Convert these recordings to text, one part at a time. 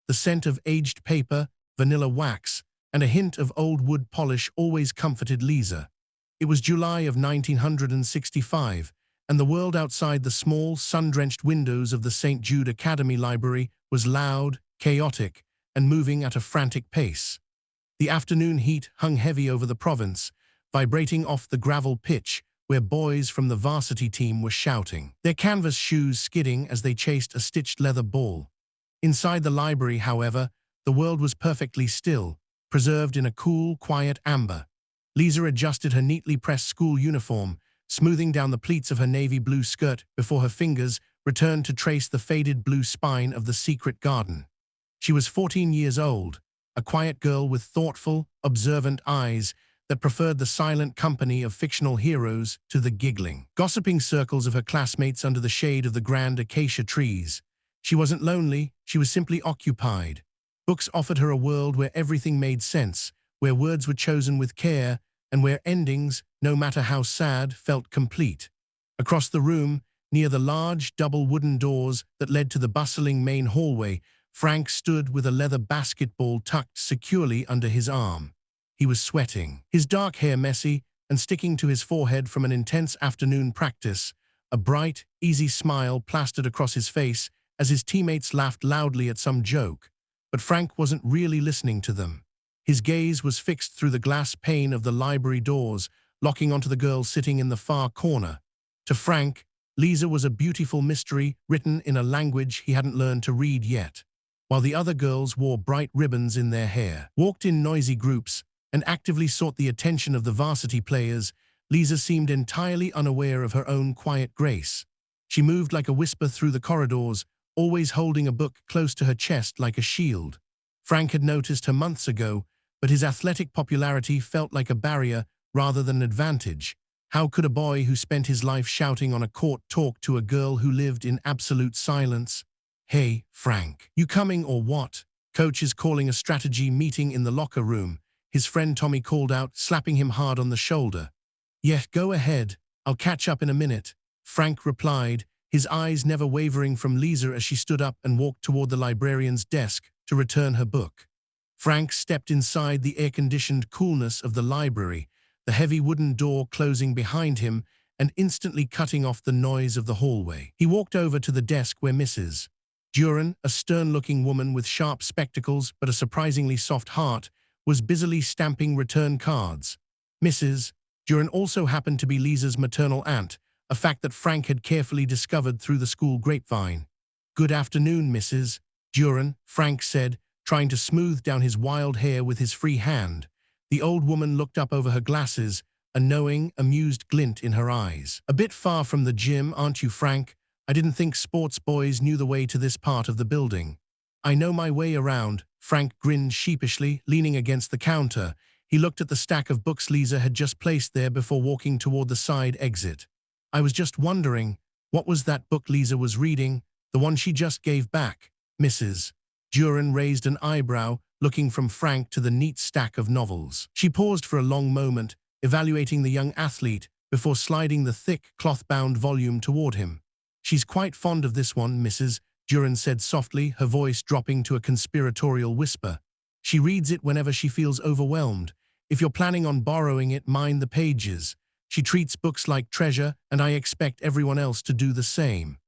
The scent of aged paper, vanilla wax, and a hint of old wood polish always comforted Liza. It was July of 1965, and the world outside the small, sun-drenched windows of the Saint Jude Academy library was loud, chaotic, and moving at a frantic pace. The afternoon heat hung heavy over the province, vibrating off the gravel pitch where boys from the varsity team were shouting, their canvas shoes skidding as they chased a stitched leather ball. Inside the library, however, the world was perfectly still, preserved in a cool, quiet amber. Liza adjusted her neatly pressed school uniform, smoothing down the pleats of her navy blue skirt before her fingers returned to trace the faded blue spine of the secret garden. She was 14 years old, a quiet girl with thoughtful, observant eyes that preferred the silent company of fictional heroes to the giggling, gossiping circles of her classmates under the shade of the grand acacia trees. She wasn't lonely, she was simply occupied. Books offered her a world where everything made sense, where words were chosen with care, and where endings, no matter how sad, felt complete. Across the room, near the large, double wooden doors that led to the bustling main hallway, Frank stood with a leather basketball tucked securely under his arm. He was sweating, his dark hair messy and sticking to his forehead from an intense afternoon practice. A bright, easy smile plastered across his face as his teammates laughed loudly at some joke. But Frank wasn't really listening to them. His gaze was fixed through the glass pane of the library doors, locking onto the girl sitting in the far corner. To Frank, Liza was a beautiful mystery written in a language he hadn't learned to read yet. While the other girls wore bright ribbons in their hair, walked in noisy groups, and actively sought the attention of the varsity players, Liza seemed entirely unaware of her own quiet grace. She moved like a whisper through the corridors, always holding a book close to her chest like a shield. Frank had noticed her months ago, but his athletic popularity felt like a barrier rather than an advantage. How could a boy who spent his life shouting on a court talk to a girl who lived in absolute silence? "Hey, Frank, you coming or what?" Coach is calling a strategy meeting in the locker room, his friend Tommy called out, slapping him hard on the shoulder. "Yeah, go ahead. I'll catch up in a minute," Frank replied, his eyes never wavering from Liza as she stood up and walked toward the librarian's desk to return her book. Frank stepped inside the air-conditioned coolness of the library, the heavy wooden door closing behind him and instantly cutting off the noise of the hallway. He walked over to the desk where Mrs. Duran, a stern-looking woman with sharp spectacles but a surprisingly soft heart, was busily stamping return cards. Mrs. Duran also happened to be Liza's maternal aunt, a fact that Frank had carefully discovered through the school grapevine. "Good afternoon, Mrs. Duran," Frank said, trying to smooth down his wild hair with his free hand. The old woman looked up over her glasses, a knowing, amused glint in her eyes. "A bit far from the gym, aren't you, Frank? I didn't think sports boys knew the way to this part of the building." "I know my way around," Frank grinned sheepishly, leaning against the counter. He looked at the stack of books Liza had just placed there before walking toward the side exit. "I was just wondering, what was that book Liza was reading, the one she just gave back?" Mrs. Duran raised an eyebrow, looking from Frank to the neat stack of novels. She paused for a long moment, evaluating the young athlete before sliding the thick, cloth-bound volume toward him. "She's quite fond of this one," Mrs. Duran said softly, her voice dropping to a conspiratorial whisper. "She reads it whenever she feels overwhelmed. If you're planning on borrowing it, mind the pages. She treats books like treasure, and I expect everyone else to do the same."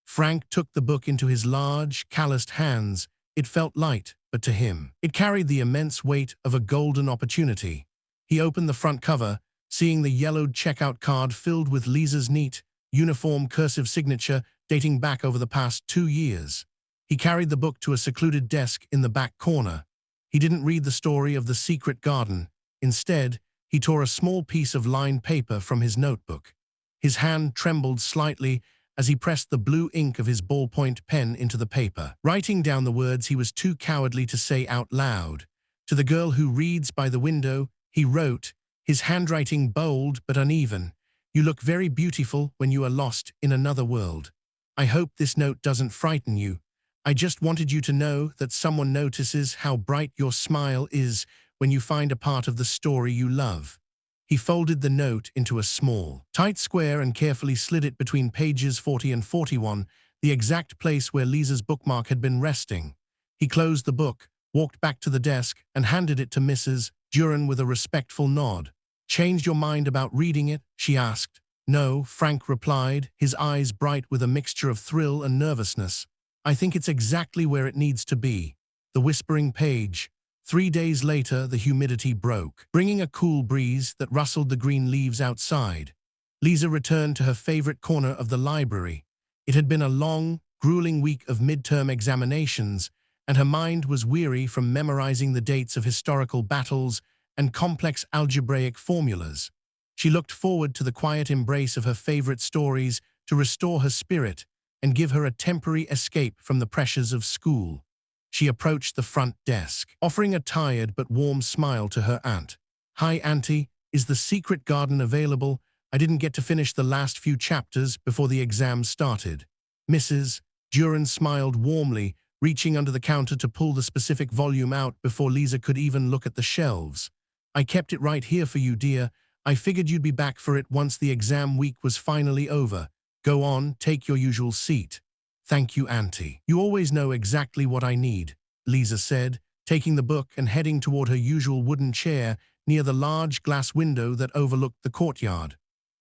Frank took the book into his large, calloused hands. It felt light, but to him, it carried the immense weight of a golden opportunity. He opened the front cover, seeing the yellowed checkout card filled with Liza's neat, uniform cursive signature dating back over the past 2 years. He carried the book to a secluded desk in the back corner. He didn't read the story of the secret garden. Instead, he tore a small piece of lined paper from his notebook. His hand trembled slightly as he pressed the blue ink of his ballpoint pen into the paper, writing down the words he was too cowardly to say out loud. To the girl who reads by the window, he wrote, his handwriting bold but uneven, "You look very beautiful when you are lost in another world. I hope this note doesn't frighten you. I just wanted you to know that someone notices how bright your smile is when you find a part of the story you love." He folded the note into a small, tight square and carefully slid it between pages 40 and 41, the exact place where Liza's bookmark had been resting. He closed the book, walked back to the desk, and handed it to Mrs. Duran with a respectful nod. "Changed your mind about reading it?" she asked. "No," Frank replied, his eyes bright with a mixture of thrill and nervousness. "I think it's exactly where it needs to be." The whispering page. 3 days later, the humidity broke, bringing a cool breeze that rustled the green leaves outside. Liza returned to her favorite corner of the library. It had been a long, grueling week of midterm examinations, and her mind was weary from memorizing the dates of historical battles and complex algebraic formulas. She looked forward to the quiet embrace of her favorite stories to restore her spirit and give her a temporary escape from the pressures of school. She approached the front desk, offering a tired but warm smile to her aunt. "Hi, Auntie, is the secret garden available? I didn't get to finish the last few chapters before the exam started." Mrs. Duran smiled warmly, reaching under the counter to pull the specific volume out before Liza could even look at the shelves. "I kept it right here for you, dear. I figured you'd be back for it once the exam week was finally over. Go on, take your usual seat." "Thank you, Auntie. You always know exactly what I need," Liza said, taking the book and heading toward her usual wooden chair near the large glass window that overlooked the courtyard.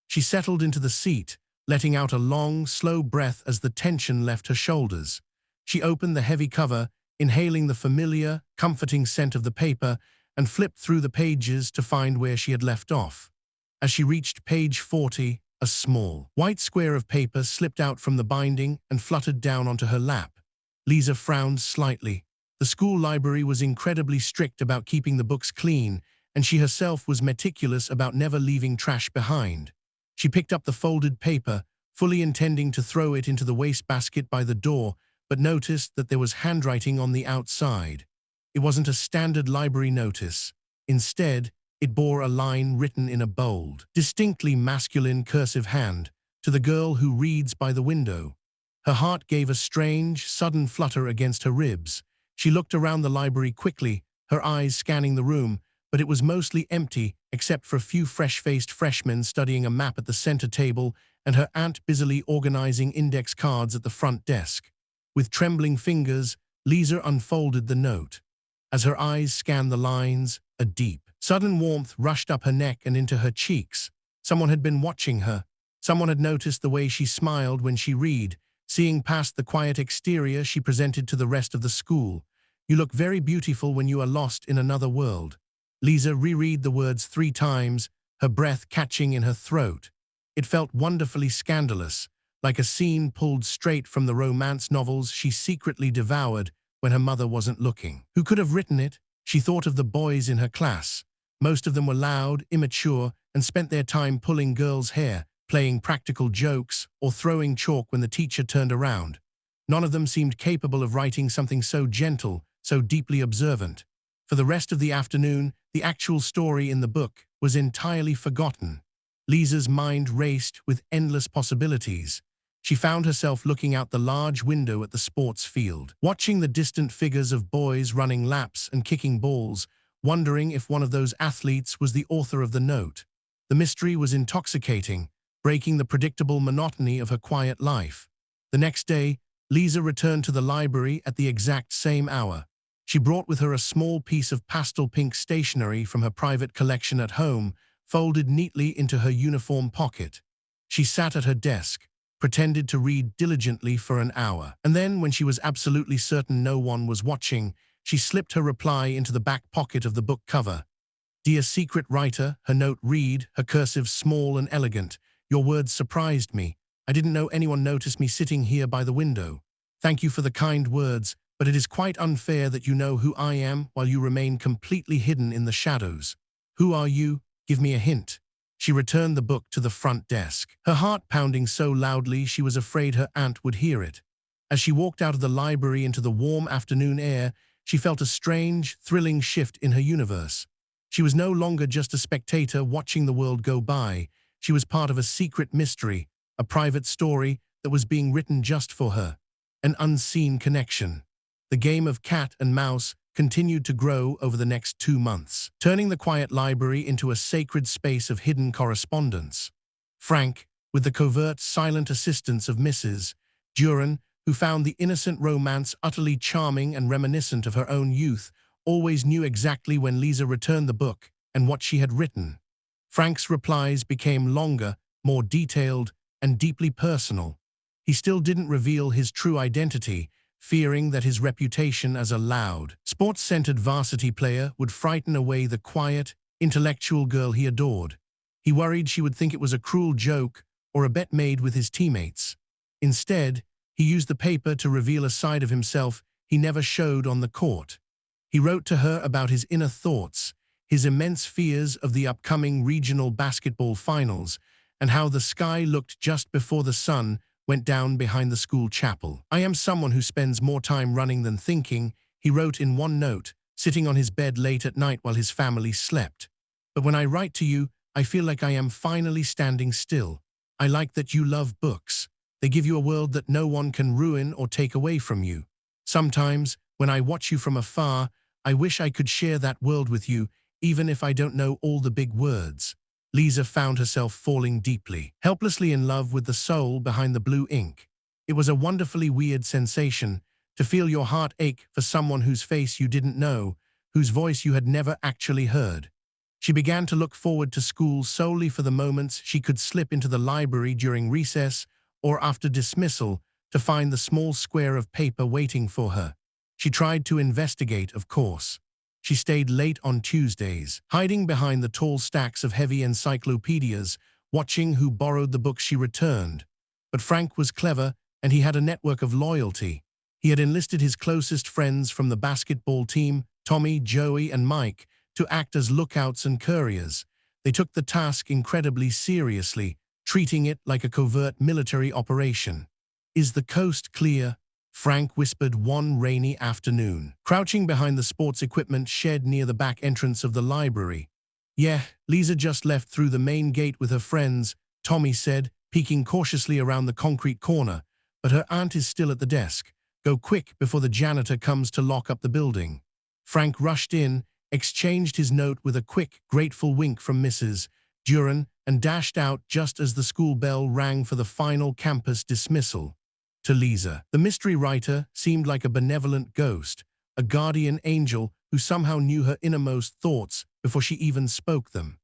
She settled into the seat, letting out a long, slow breath as the tension left her shoulders. She opened the heavy cover, inhaling the familiar, comforting scent of the paper, and flipped through the pages to find where she had left off. As she reached page 40, a small, white square of paper slipped out from the binding and fluttered down onto her lap. Liza frowned slightly. The school library was incredibly strict about keeping the books clean, and she herself was meticulous about never leaving trash behind. She picked up the folded paper, fully intending to throw it into the wastebasket by the door, but noticed that there was handwriting on the outside. It wasn't a standard library notice. Instead, it bore a line written in a bold, distinctly masculine cursive hand, "To the girl who reads by the window." Her heart gave a strange, sudden flutter against her ribs. She looked around the library quickly, her eyes scanning the room, but it was mostly empty except for a few fresh-faced freshmen studying a map at the center table and her aunt busily organizing index cards at the front desk. With trembling fingers, Liza unfolded the note. As her eyes scanned the lines, a deep, sudden warmth rushed up her neck and into her cheeks. Someone had been watching her. Someone had noticed the way she smiled when she read, seeing past the quiet exterior she presented to the rest of the school. "You look very beautiful when you are lost in another world." Liza reread the words 3 times, her breath catching in her throat. It felt wonderfully scandalous, like a scene pulled straight from the romance novels she secretly devoured when her mother wasn't looking. Who could have written it? She thought of the boys in her class. Most of them were loud, immature, and spent their time pulling girls' hair, playing practical jokes, or throwing chalk when the teacher turned around. None of them seemed capable of writing something so gentle, so deeply observant. For the rest of the afternoon, the actual story in the book was entirely forgotten. Liza's mind raced with endless possibilities. She found herself looking out the large window at the sports field, watching the distant figures of boys running laps and kicking balls, wondering if one of those athletes was the author of the note. The mystery was intoxicating, breaking the predictable monotony of her quiet life. The next day, Liza returned to the library at the exact same hour. She brought with her a small piece of pastel pink stationery from her private collection at home, folded neatly into her uniform pocket. She sat at her desk, pretended to read diligently for an hour, and then, when she was absolutely certain no one was watching, she slipped her reply into the back pocket of the book cover. "Dear secret writer," her note read, her cursive small and elegant. "Your words surprised me. I didn't know anyone noticed me sitting here by the window. Thank you for the kind words, but it is quite unfair that you know who I am while you remain completely hidden in the shadows. Who are you? Give me a hint." She returned the book to the front desk, her heart pounding so loudly she was afraid her aunt would hear it. As she walked out of the library into the warm afternoon air, she felt a strange, thrilling shift in her universe. She was no longer just a spectator watching the world go by. She was part of a secret mystery, a private story that was being written just for her. An unseen connection. The game of cat and mouse continued to grow over the next 2 months, turning the quiet library into a sacred space of hidden correspondence. Frank, with the covert, silent assistance of Mrs. Duran, who found the innocent romance utterly charming and reminiscent of her own youth, always knew exactly when Liza returned the book and what she had written. Frank's replies became longer, more detailed, and deeply personal. He still didn't reveal his true identity, fearing that his reputation as a loud, sports-centered varsity player would frighten away the quiet, intellectual girl he adored. He worried she would think it was a cruel joke or a bet made with his teammates. Instead, he used the paper to reveal a side of himself he never showed on the court. He wrote to her about his inner thoughts, his immense fears of the upcoming regional basketball finals, and how the sky looked just before the sun went down behind the school chapel. "I am someone who spends more time running than thinking," he wrote in one note, sitting on his bed late at night while his family slept. "But when I write to you, I feel like I am finally standing still. I like that you love books. They give you a world that no one can ruin or take away from you. Sometimes, when I watch you from afar, I wish I could share that world with you, even if I don't know all the big words." Liza found herself falling deeply, helplessly in love with the soul behind the blue ink. It was a wonderfully weird sensation to feel your heart ache for someone whose face you didn't know, whose voice you had never actually heard. She began to look forward to school solely for the moments she could slip into the library during recess or after dismissal to find the small square of paper waiting for her. She tried to investigate, of course. She stayed late on Tuesdays, hiding behind the tall stacks of heavy encyclopedias, watching who borrowed the books she returned. But Frank was clever, and he had a network of loyalty. He had enlisted his closest friends from the basketball team, Tommy, Joey, and Mike, to act as lookouts and couriers. They took the task incredibly seriously, treating it like a covert military operation. "Is the coast clear?" Frank whispered one rainy afternoon, crouching behind the sports equipment shed near the back entrance of the library. "Yeah, Liza just left through the main gate with her friends," Tommy said, peeking cautiously around the concrete corner. "But her aunt is still at the desk. Go quick before the janitor comes to lock up the building." Frank rushed in, exchanged his note with a quick, grateful wink from Mrs. Duran, and dashed out just as the school bell rang for the final campus dismissal. To Liza, the mystery writer seemed like a benevolent ghost, a guardian angel who somehow knew her innermost thoughts before she even spoke them.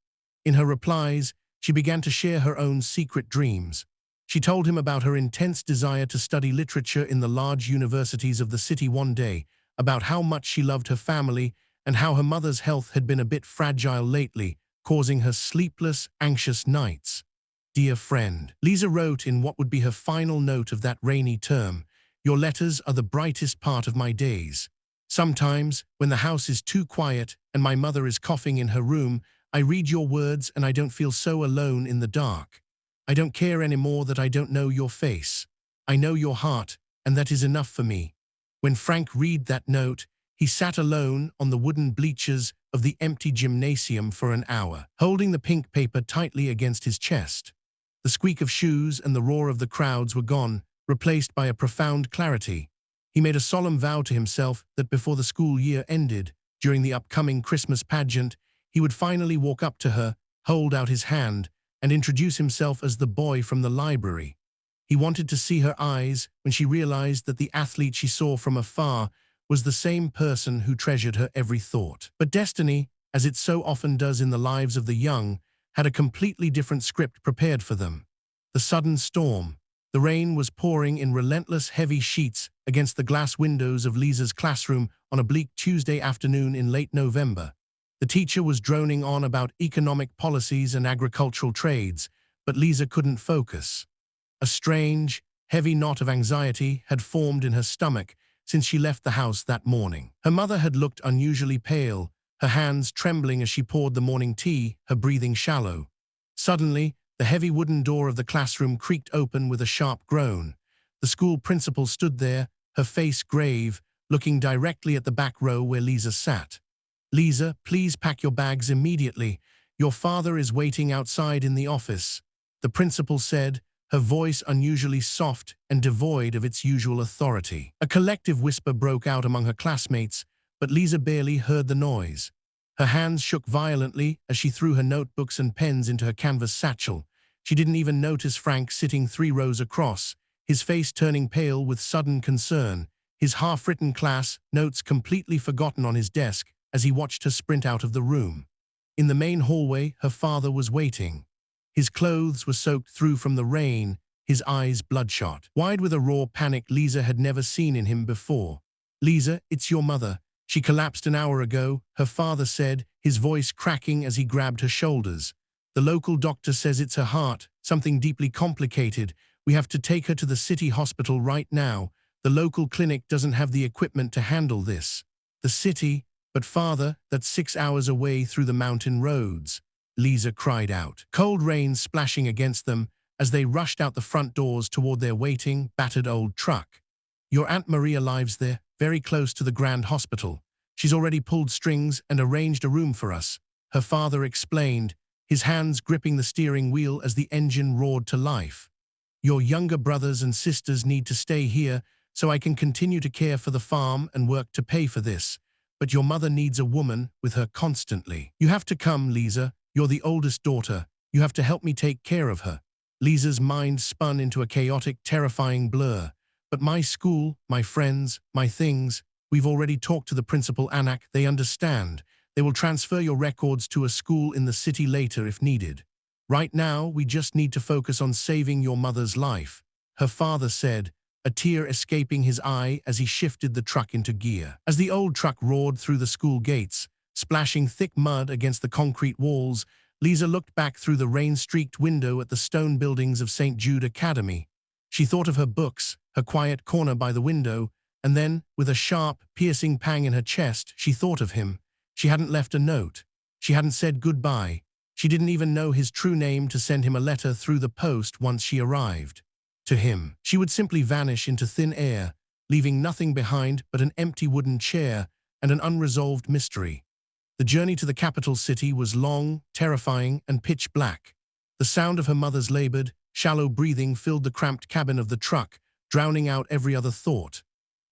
In her replies, she began to share her own secret dreams. She told him about her intense desire to study literature in the large universities of the city one day, about how much she loved her family, and how her mother's health had been a bit fragile lately, causing her sleepless, anxious nights. "Dear friend," Liza wrote in what would be her final note of that rainy term, "your letters are the brightest part of my days. Sometimes, when the house is too quiet and my mother is coughing in her room, I read your words and I don't feel so alone in the dark. I don't care anymore that I don't know your face. I know your heart, and that is enough for me." When Frank read that note, he sat alone on the wooden bleachers of the empty gymnasium for an hour, holding the pink paper tightly against his chest. The squeak of shoes and the roar of the crowds were gone, replaced by a profound clarity. He made a solemn vow to himself that before the school year ended, during the upcoming Christmas pageant, he would finally walk up to her, hold out his hand, and introduce himself as the boy from the library. He wanted to see her eyes when she realized that the athlete she saw from afar was the same person who treasured her every thought. But destiny, as it so often does in the lives of the young, had a completely different script prepared for them. The sudden storm. The rain was pouring in relentless heavy sheets against the glass windows of Liza's classroom on a bleak Tuesday afternoon in late November. The teacher was droning on about economic policies and agricultural trades, but Liza couldn't focus. A strange, heavy knot of anxiety had formed in her stomach since she left the house that morning. Her mother had looked unusually pale, her hands trembling as she poured the morning tea, her breathing shallow. Suddenly, the heavy wooden door of the classroom creaked open with a sharp groan. The school principal stood there, her face grave, looking directly at the back row where Liza sat. "Liza, please pack your bags immediately. Your father is waiting outside in the office," the principal said, her voice unusually soft and devoid of its usual authority. A collective whisper broke out among her classmates, but Liza barely heard the noise. Her hands shook violently as she threw her notebooks and pens into her canvas satchel. She didn't even notice Frank sitting 3 rows across, his face turning pale with sudden concern, his half-written class notes completely forgotten on his desk as he watched her sprint out of the room. In the main hallway, her father was waiting. His clothes were soaked through from the rain, his eyes bloodshot. Wide with a raw panic Liza had never seen in him before. "Liza, it's your mother. She collapsed an hour ago," her father said, his voice cracking as he grabbed her shoulders. "The local doctor says it's her heart, something deeply complicated. We have to take her to the city hospital right now. The local clinic doesn't have the equipment to handle this." "The city? But father, that's 6 hours away through the mountain roads," Liza cried out. Cold rain splashing against them as they rushed out the front doors toward their waiting, battered old truck. "Your Aunt Maria lives there, very close to the Grand Hospital. She's already pulled strings and arranged a room for us," her father explained, his hands gripping the steering wheel as the engine roared to life. "Your younger brothers and sisters need to stay here so I can continue to care for the farm and work to pay for this. But your mother needs a woman with her constantly. You have to come, Liza. You're the oldest daughter. You have to help me take care of her." Liza's mind spun into a chaotic, terrifying blur. "But my school, my friends, my things, we've already talked to the principal Anak. They understand. They will transfer your records to a school in the city later if needed. Right now, we just need to focus on saving your mother's life," her father said, a tear escaping his eye as he shifted the truck into gear. As the old truck roared through the school gates, splashing thick mud against the concrete walls, Liza looked back through the rain-streaked window at the stone buildings of Saint Jude Academy. She thought of her books, her quiet corner by the window, and then, with a sharp, piercing pang in her chest, she thought of him. She hadn't left a note. She hadn't said goodbye. She didn't even know his true name to send him a letter through the post once she arrived. To him, she would simply vanish into thin air, leaving nothing behind but an empty wooden chair and an unresolved mystery. The journey to the capital city was long, terrifying, and pitch black. The sound of her mother's labored, shallow breathing filled the cramped cabin of the truck, drowning out every other thought.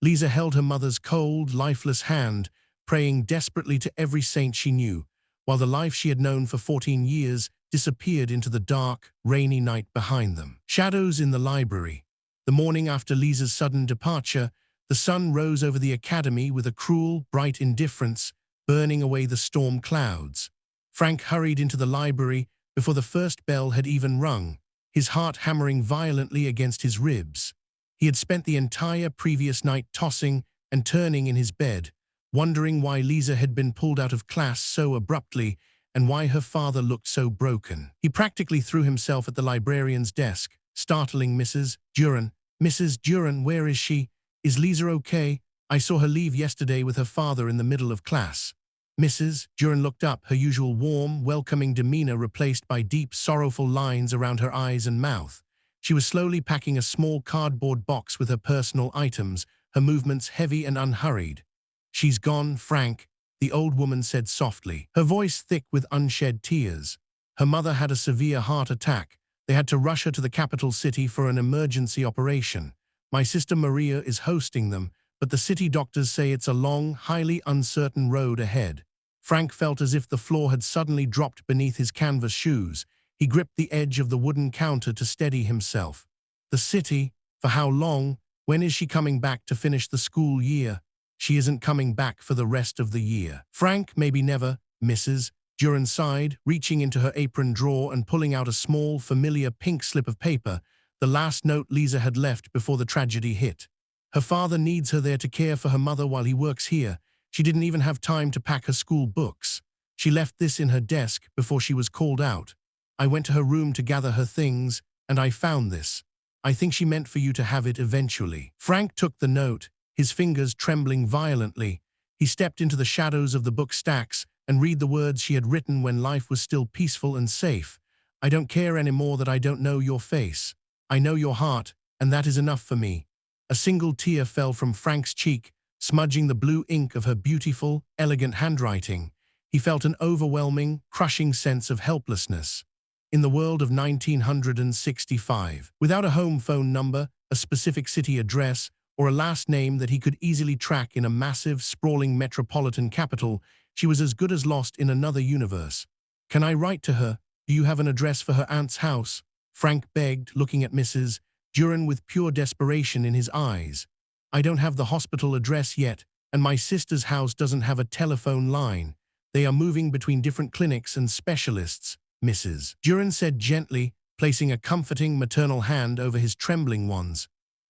Liza held her mother's cold, lifeless hand, praying desperately to every saint she knew, while the life she had known for 14 years disappeared into the dark, rainy night behind them. Shadows in the library. The morning after Liza's sudden departure, the sun rose over the academy with a cruel, bright indifference, burning away the storm clouds. Frank hurried into the library before the first bell had even rung, his heart hammering violently against his ribs. He had spent the entire previous night tossing and turning in his bed, wondering why Liza had been pulled out of class so abruptly and why her father looked so broken. He practically threw himself at the librarian's desk, startling Mrs. Duran. "Mrs. Duran, where is she? Is Liza okay? I saw her leave yesterday with her father in the middle of class." Mrs. Duran looked up, her usual warm, welcoming demeanor replaced by deep, sorrowful lines around her eyes and mouth. She was slowly packing a small cardboard box with her personal items, her movements heavy and unhurried. "She's gone, Frank," the old woman said softly, her voice thick with unshed tears. "Her mother had a severe heart attack. They had to rush her to the capital city for an emergency operation. My sister Maria is hosting them, but the city doctors say it's a long, highly uncertain road ahead." Frank felt as if the floor had suddenly dropped beneath his canvas shoes. He gripped the edge of the wooden counter to steady himself. "The city? For how long? When is she coming back to finish the school year?" "She isn't coming back for the rest of the year." "Frank, maybe never," Mrs. Duran sighed, reaching into her apron drawer and pulling out a small, familiar pink slip of paper, the last note Liza had left before the tragedy hit. Her father needs her there to care for her mother while he works here. She didn't even have time to pack her school books. She left this in her desk before she was called out. I went to her room to gather her things, and I found this. I think she meant for you to have it eventually." Frank took the note, his fingers trembling violently. He stepped into the shadows of the book stacks and read the words she had written when life was still peaceful and safe. "I don't care anymore that I don't know your face. I know your heart, and that is enough for me." A single tear fell from Frank's cheek, smudging the blue ink of her beautiful, elegant handwriting. He felt an overwhelming, crushing sense of helplessness. In the world of 1965, without a home phone number, a specific city address, or a last name that he could easily track in a massive, sprawling metropolitan capital, she was as good as lost in another universe. "Can I write to her? Do you have an address for her aunt's house?" Frank begged, looking at Mrs. Duran with pure desperation in his eyes. I don't have the hospital address yet, and my sister's house doesn't have a telephone line. They are moving between different clinics and specialists, Mrs. Duran said gently, placing a comforting maternal hand over his trembling ones.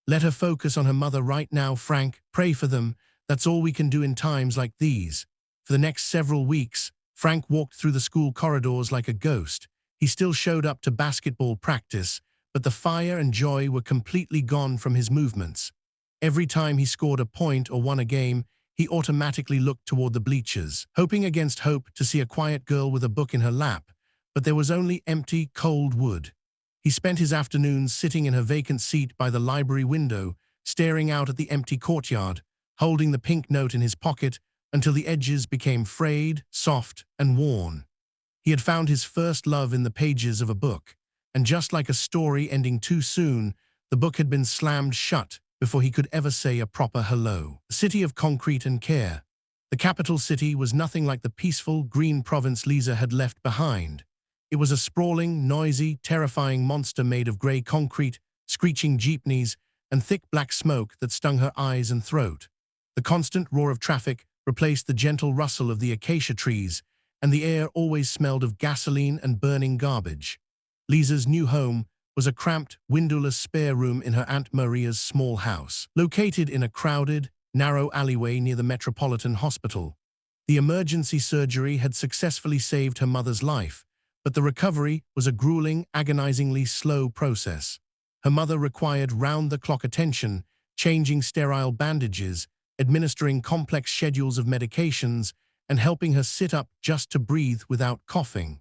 Let her focus on her mother right now, Frank. Pray for them. That's all we can do in times like these. For the next several weeks, Frank walked through the school corridors like a ghost. He still showed up to basketball practice, but the fire and joy were completely gone from his movements. Every time he scored a point or won a game, he automatically looked toward the bleachers, hoping against hope to see a quiet girl with a book in her lap, but there was only empty, cold wood. He spent his afternoons sitting in her vacant seat by the library window, staring out at the empty courtyard, holding the pink note in his pocket until the edges became frayed, soft, and worn. He had found his first love in the pages of a book, and just like a story ending too soon, the book had been slammed shut before he could ever say a proper hello. The city of concrete and care. The capital city was nothing like the peaceful, green province Liza had left behind. It was a sprawling, noisy, terrifying monster made of grey concrete, screeching jeepneys, and thick black smoke that stung her eyes and throat. The constant roar of traffic replaced the gentle rustle of the acacia trees, and the air always smelled of gasoline and burning garbage. Liza's new home was a cramped, windowless spare room in her Aunt Maria's small house, located in a crowded, narrow alleyway near the Metropolitan Hospital. The emergency surgery had successfully saved her mother's life, but the recovery was a grueling, agonizingly slow process. Her mother required round-the-clock attention, changing sterile bandages, administering complex schedules of medications, and helping her sit up just to breathe without coughing.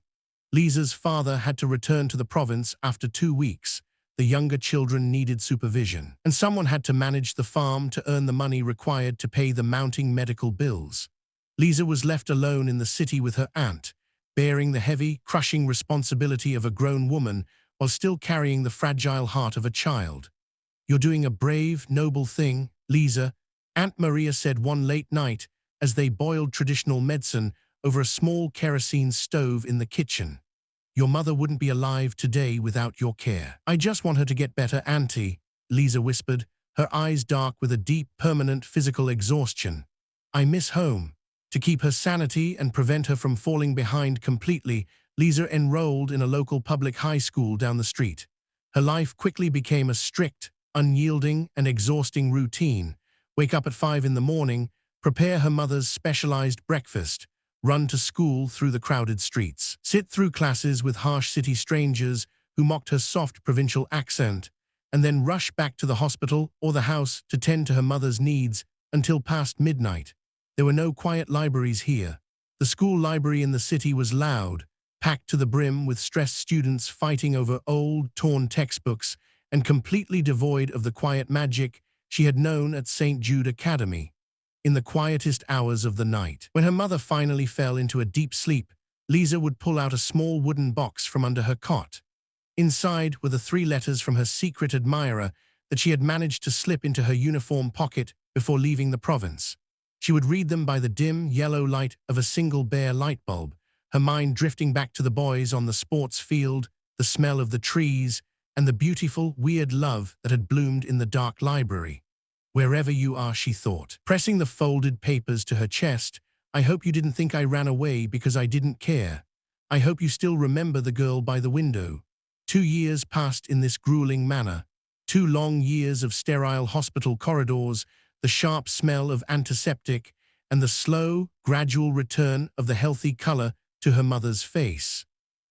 Liza's father had to return to the province after 2 weeks. The younger children needed supervision, and someone had to manage the farm to earn the money required to pay the mounting medical bills. Liza was left alone in the city with her aunt, bearing the heavy, crushing responsibility of a grown woman while still carrying the fragile heart of a child. "You're doing a brave, noble thing, Liza," Aunt Maria said one late night as they boiled traditional medicine over a small kerosene stove in the kitchen. "Your mother wouldn't be alive today without your care." "I just want her to get better, Auntie," Liza whispered, her eyes dark with a deep, permanent physical exhaustion. "I miss home." To keep her sanity and prevent her from falling behind completely, Liza enrolled in a local public high school down the street. Her life quickly became a strict, unyielding, and exhausting routine. Wake up at 5 in the morning, prepare her mother's specialized breakfast, run to school through the crowded streets, sit through classes with harsh city strangers who mocked her soft provincial accent, and then rush back to the hospital or the house to tend to her mother's needs until past midnight. There were no quiet libraries here. The school library in the city was loud, packed to the brim with stressed students fighting over old, torn textbooks, and completely devoid of the quiet magic she had known at Saint Jude Academy. In the quietest hours of the night, when her mother finally fell into a deep sleep, Liza would pull out a small wooden box from under her cot. Inside were the 3 letters from her secret admirer that she had managed to slip into her uniform pocket before leaving the province. She would read them by the dim, yellow light of a single bare light bulb, her mind drifting back to the boys on the sports field, the smell of the trees, and the beautiful, weird love that had bloomed in the dark library. "Wherever you are," she thought, pressing the folded papers to her chest, "I hope you didn't think I ran away because I didn't care. I hope you still remember the girl by the window." 2 years passed in this grueling manner. 2 long years of sterile hospital corridors, the sharp smell of antiseptic, and the slow, gradual return of the healthy color to her mother's face.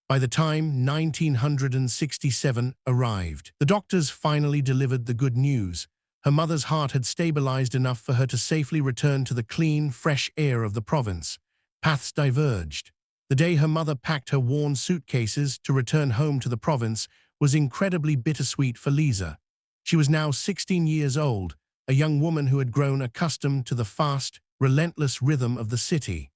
By the time 1967 arrived, the doctors finally delivered the good news. Her mother's heart had stabilized enough for her to safely return to the clean, fresh air of the province. Paths diverged. The day her mother packed her worn suitcases to return home to the province was incredibly bittersweet for Liza. She was now 16 years old, a young woman who had grown accustomed to the fast, relentless rhythm of the city.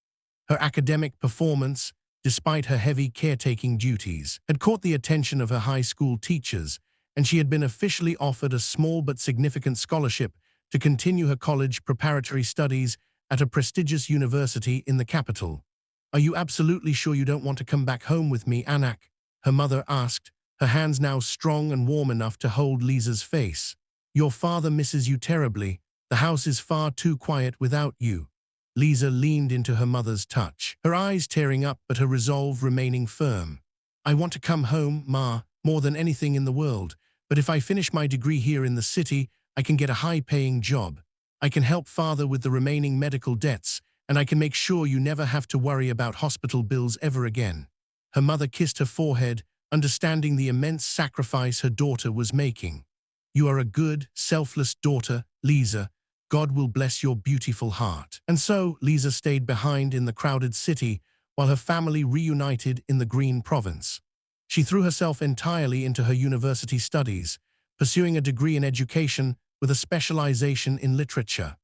Her academic performance, despite her heavy caretaking duties, had caught the attention of her high school teachers, and she had been officially offered a small but significant scholarship to continue her college preparatory studies at a prestigious university in the capital. "Are you absolutely sure you don't want to come back home with me, Anak?" her mother asked, her hands now strong and warm enough to hold Liza's face. "Your father misses you terribly. The house is far too quiet without you." Liza leaned into her mother's touch, her eyes tearing up but her resolve remaining firm. "I want to come home, Ma, more than anything in the world. But if I finish my degree here in the city, I can get a high-paying job. I can help Father with the remaining medical debts, and I can make sure you never have to worry about hospital bills ever again." Her mother kissed her forehead, understanding the immense sacrifice her daughter was making. "You are a good, selfless daughter, Liza. God will bless your beautiful heart." And so, Liza stayed behind in the crowded city while her family reunited in the Green Province. She threw herself entirely into her university studies, pursuing a degree in education with a specialization in literature.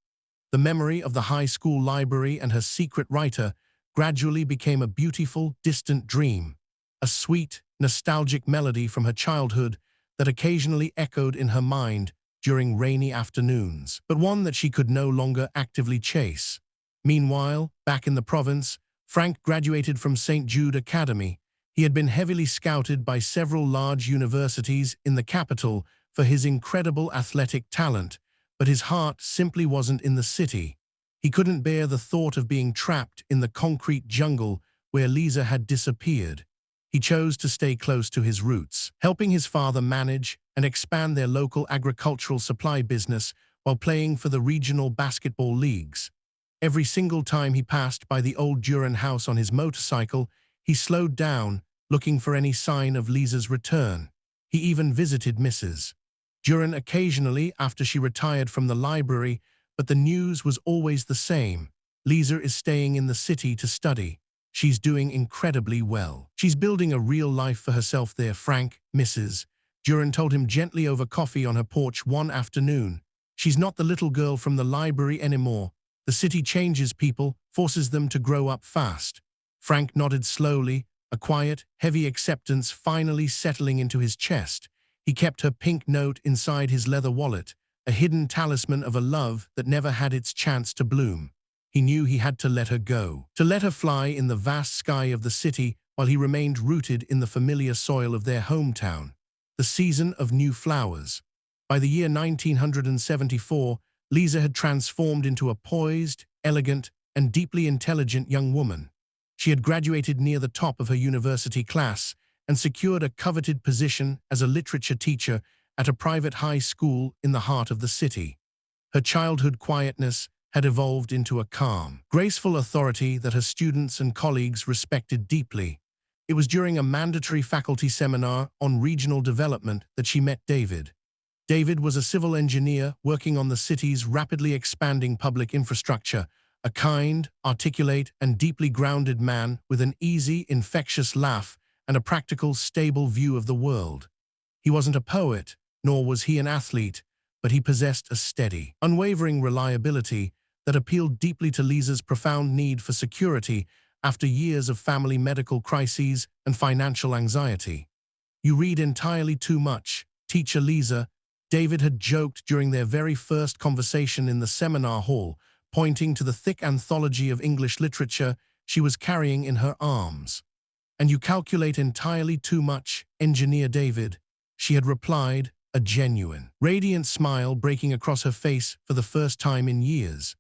The memory of the high school library and her secret writer gradually became a beautiful, distant dream, a sweet, nostalgic melody from her childhood that occasionally echoed in her mind during rainy afternoons, but one that she could no longer actively chase. Meanwhile, back in the province, Frank graduated from Saint Jude Academy. He had been heavily scouted by several large universities in the capital for his incredible athletic talent, but his heart simply wasn't in the city. He couldn't bear the thought of being trapped in the concrete jungle where Liza had disappeared. He chose to stay close to his roots, helping his father manage and expand their local agricultural supply business while playing for the regional basketball leagues. Every single time he passed by the old Duran house on his motorcycle, he slowed down, looking for any sign of Liza's return. He even visited Mrs. Duran occasionally after she retired from the library, but the news was always the same. "Liza is staying in the city to study. She's doing incredibly well. She's building a real life for herself there, Frank," Mrs. Duran told him gently over coffee on her porch one afternoon. "She's not the little girl from the library anymore. The city changes people, forces them to grow up fast." Frank nodded slowly, a quiet, heavy acceptance finally settling into his chest. He kept her pink note inside his leather wallet, a hidden talisman of a love that never had its chance to bloom. He knew he had to let her go, to let her fly in the vast sky of the city while he remained rooted in the familiar soil of their hometown. The season of new flowers. By the year 1974, Liza had transformed into a poised, elegant, and deeply intelligent young woman. She had graduated near the top of her university class and secured a coveted position as a literature teacher at a private high school in the heart of the city. Her childhood quietness had evolved into a calm, graceful authority that her students and colleagues respected deeply. It was during a mandatory faculty seminar on regional development that she met David. David was a civil engineer working on the city's rapidly expanding public infrastructure, a kind, articulate, and deeply grounded man with an easy, infectious laugh and a practical, stable view of the world. He wasn't a poet, nor was he an athlete, but he possessed a steady, unwavering reliability that appealed deeply to Liza's profound need for security after years of family medical crises and financial anxiety. "You read entirely too much, teacher Liza," David had joked during their very first conversation in the seminar hall, pointing to the thick anthology of English literature she was carrying in her arms. "And you calculate entirely too much, engineer David," she had replied, a genuine, radiant smile breaking across her face for the first time in years.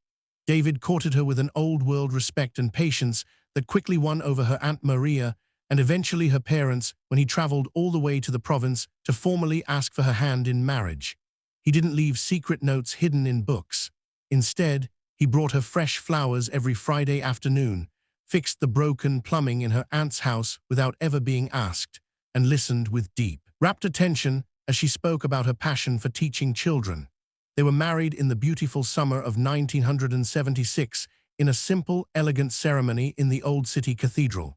David courted her with an old-world respect and patience that quickly won over her Aunt Maria and eventually her parents when he traveled all the way to the province to formally ask for her hand in marriage. He didn't leave secret notes hidden in books. Instead, he brought her fresh flowers every Friday afternoon, fixed the broken plumbing in her aunt's house without ever being asked, and listened with deep, rapt attention as she spoke about her passion for teaching children. They were married in the beautiful summer of 1976 in a simple, elegant ceremony in the Old City Cathedral.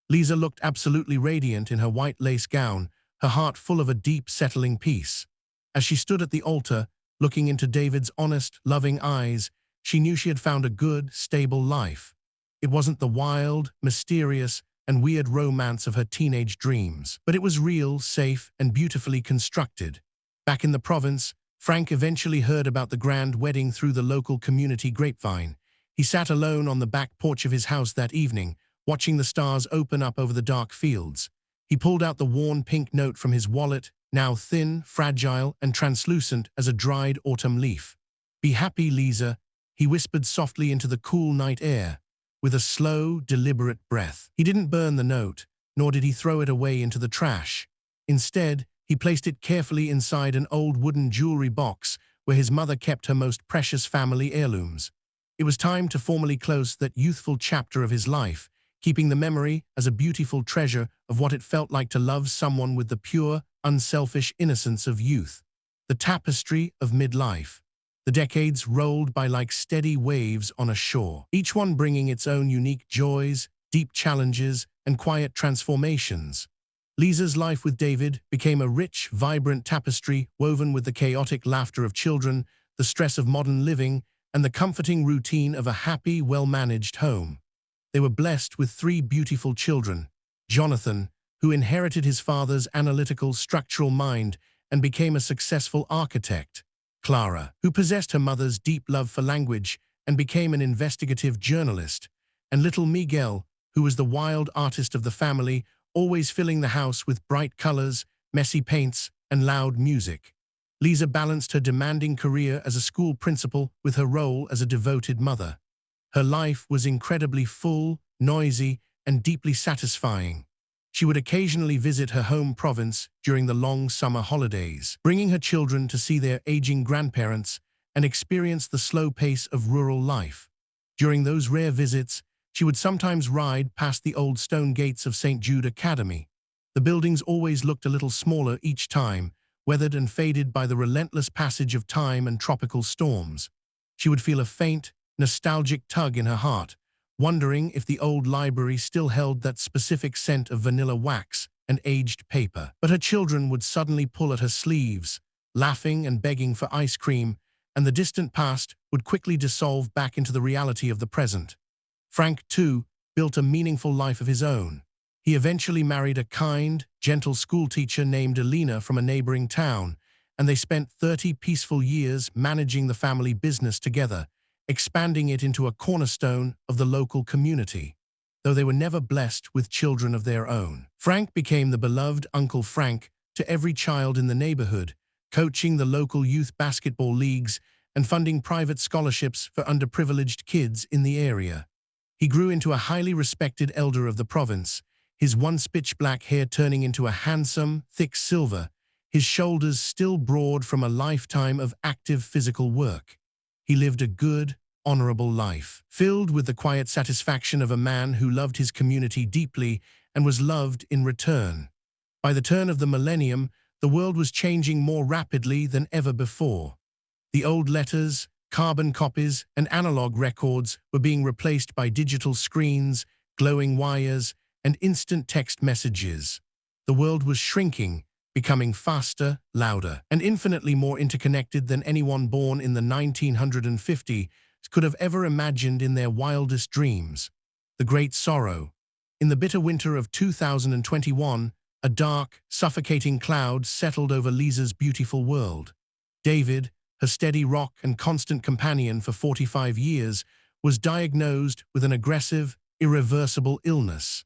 Liza looked absolutely radiant in her white lace gown, her heart full of a deep, settling peace. As she stood at the altar, looking into David's honest, loving eyes, she knew she had found a good, stable life. It wasn't the wild, mysterious, and weird romance of her teenage dreams, but it was real, safe, and beautifully constructed. Back in the province, Frank eventually heard about the grand wedding through the local community grapevine. He sat alone on the back porch of his house that evening, watching the stars open up over the dark fields. He pulled out the worn pink note from his wallet, now thin, fragile, and translucent as a dried autumn leaf. "Be happy, Liza," he whispered softly into the cool night air, with a slow, deliberate breath. He didn't burn the note, nor did he throw it away into the trash. Instead, he placed it carefully inside an old wooden jewelry box where his mother kept her most precious family heirlooms. It was time to formally close that youthful chapter of his life, keeping the memory as a beautiful treasure of what it felt like to love someone with the pure, unselfish innocence of youth. The tapestry of midlife. The decades rolled by like steady waves on a shore, each one bringing its own unique joys, deep challenges, and quiet transformations. Liza's life with David became a rich, vibrant tapestry woven with the chaotic laughter of children, the stress of modern living, and the comforting routine of a happy, well-managed home. They were blessed with 3 beautiful children: Jonathan, who inherited his father's analytical, structural mind and became a successful architect; Clara, who possessed her mother's deep love for language and became an investigative journalist; and little Miguel, who was the wild artist of the family, always filling the house with bright colors, messy paints, and loud music. Liza balanced her demanding career as a school principal with her role as a devoted mother. Her life was incredibly full, noisy, and deeply satisfying. She would occasionally visit her home province during the long summer holidays, bringing her children to see their aging grandparents and experience the slow pace of rural life. During those rare visits, she would sometimes ride past the old stone gates of Saint Jude Academy. The buildings always looked a little smaller each time, weathered and faded by the relentless passage of time and tropical storms. She would feel a faint, nostalgic tug in her heart, wondering if the old library still held that specific scent of vanilla wax and aged paper. But her children would suddenly pull at her sleeves, laughing and begging for ice cream, and the distant past would quickly dissolve back into the reality of the present. Frank, too, built a meaningful life of his own. He eventually married a kind, gentle schoolteacher named Elena from a neighboring town, and they spent 30 peaceful years managing the family business together, expanding it into a cornerstone of the local community. Though they were never blessed with children of their own, Frank became the beloved Uncle Frank to every child in the neighborhood, coaching the local youth basketball leagues and funding private scholarships for underprivileged kids in the area. He grew into a highly respected elder of the province, his once pitch-black hair turning into a handsome, thick silver, his shoulders still broad from a lifetime of active physical work. He lived a good, honorable life, filled with the quiet satisfaction of a man who loved his community deeply and was loved in return. By the turn of the millennium, the world was changing more rapidly than ever before. The old letters, carbon copies, and analog records were being replaced by digital screens, glowing wires, and instant text messages. The world was shrinking, becoming faster, louder, and infinitely more interconnected than anyone born in the 1950s could have ever imagined in their wildest dreams. The Great Sorrow. In the bitter winter of 2021, a dark, suffocating cloud settled over Liza's beautiful world. David, her steady rock and constant companion for 45 years, was diagnosed with an aggressive, irreversible illness.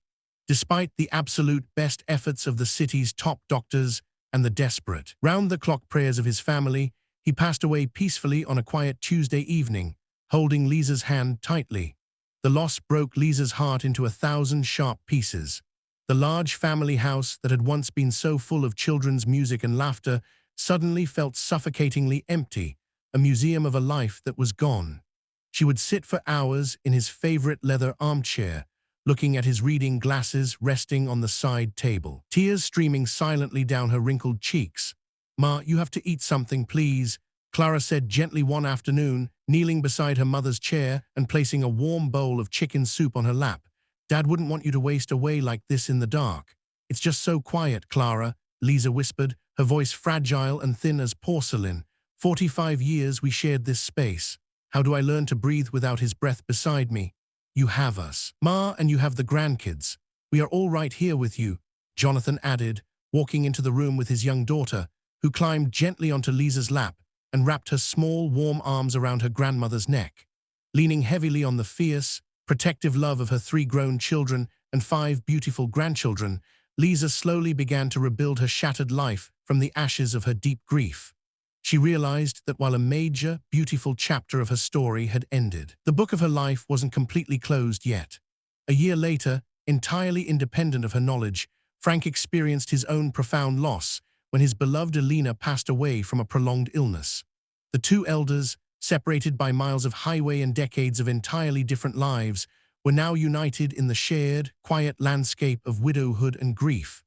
Despite the absolute best efforts of the city's top doctors and the desperate, round-the-clock prayers of his family, he passed away peacefully on a quiet Tuesday evening, holding Liza's hand tightly. The loss broke Liza's heart into 1,000 sharp pieces. The large family house that had once been so full of children's music and laughter suddenly felt suffocatingly empty, a museum of a life that was gone. She would sit for hours in his favorite leather armchair, looking at his reading glasses resting on the side table, tears streaming silently down her wrinkled cheeks. "Ma, you have to eat something, please," Clara said gently one afternoon, kneeling beside her mother's chair and placing a warm bowl of chicken soup on her lap. "Dad wouldn't want you to waste away like this in the dark." "It's just so quiet, Clara," Liza whispered, her voice fragile and thin as porcelain. 45 years we shared this space. How do I learn to breathe without his breath beside me? You have us, Ma, and you have the grandkids. We are all right here with you," Jonathan added, walking into the room with his young daughter, who climbed gently onto Liza's lap and wrapped her small, warm arms around her grandmother's neck. Leaning heavily on the fierce, protective love of her 3 grown children and 5 beautiful grandchildren, Liza slowly began to rebuild her shattered life from the ashes of her deep grief. She realized that while a major, beautiful chapter of her story had ended, the book of her life wasn't completely closed yet. A year later, entirely independent of her knowledge, Frank experienced his own profound loss when his beloved Elena passed away from a prolonged illness. The two elders, separated by miles of highway and decades of entirely different lives, were now united in the shared, quiet landscape of widowhood and grief.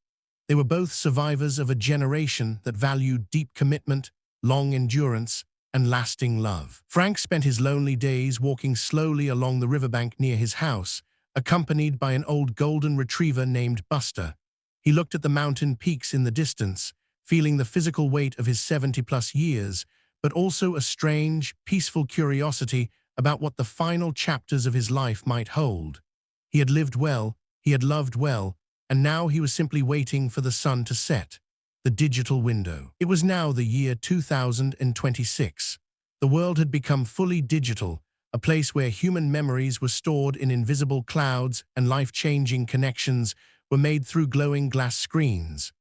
They were both survivors of a generation that valued deep commitment, long endurance, and lasting love. Frank spent his lonely days walking slowly along the riverbank near his house, accompanied by an old golden retriever named Buster. He looked at the mountain peaks in the distance, feeling the physical weight of his 70-plus years, but also a strange, peaceful curiosity about what the final chapters of his life might hold. He had lived well, he had loved well, and now he was simply waiting for the sun to set. The digital window. It was now the year 2026. The world had become fully digital, a place where human memories were stored in invisible clouds and life-changing connections were made through glowing glass screens.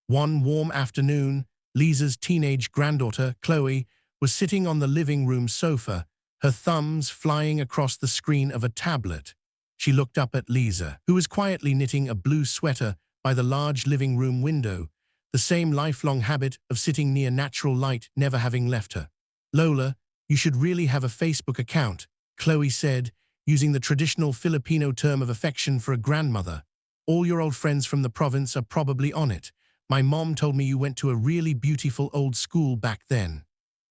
One warm afternoon, Liza's teenage granddaughter, Chloe, was sitting on the living room sofa, her thumbs flying across the screen of a tablet. She looked up at Liza, who was quietly knitting a blue sweater by the large living room window, the same lifelong habit of sitting near natural light never having left her. "Lola, you should really have a Facebook account," Chloe said, using the traditional Filipino term of affection for a grandmother. "All your old friends from the province are probably on it. My mom told me you went to a really beautiful old school back then."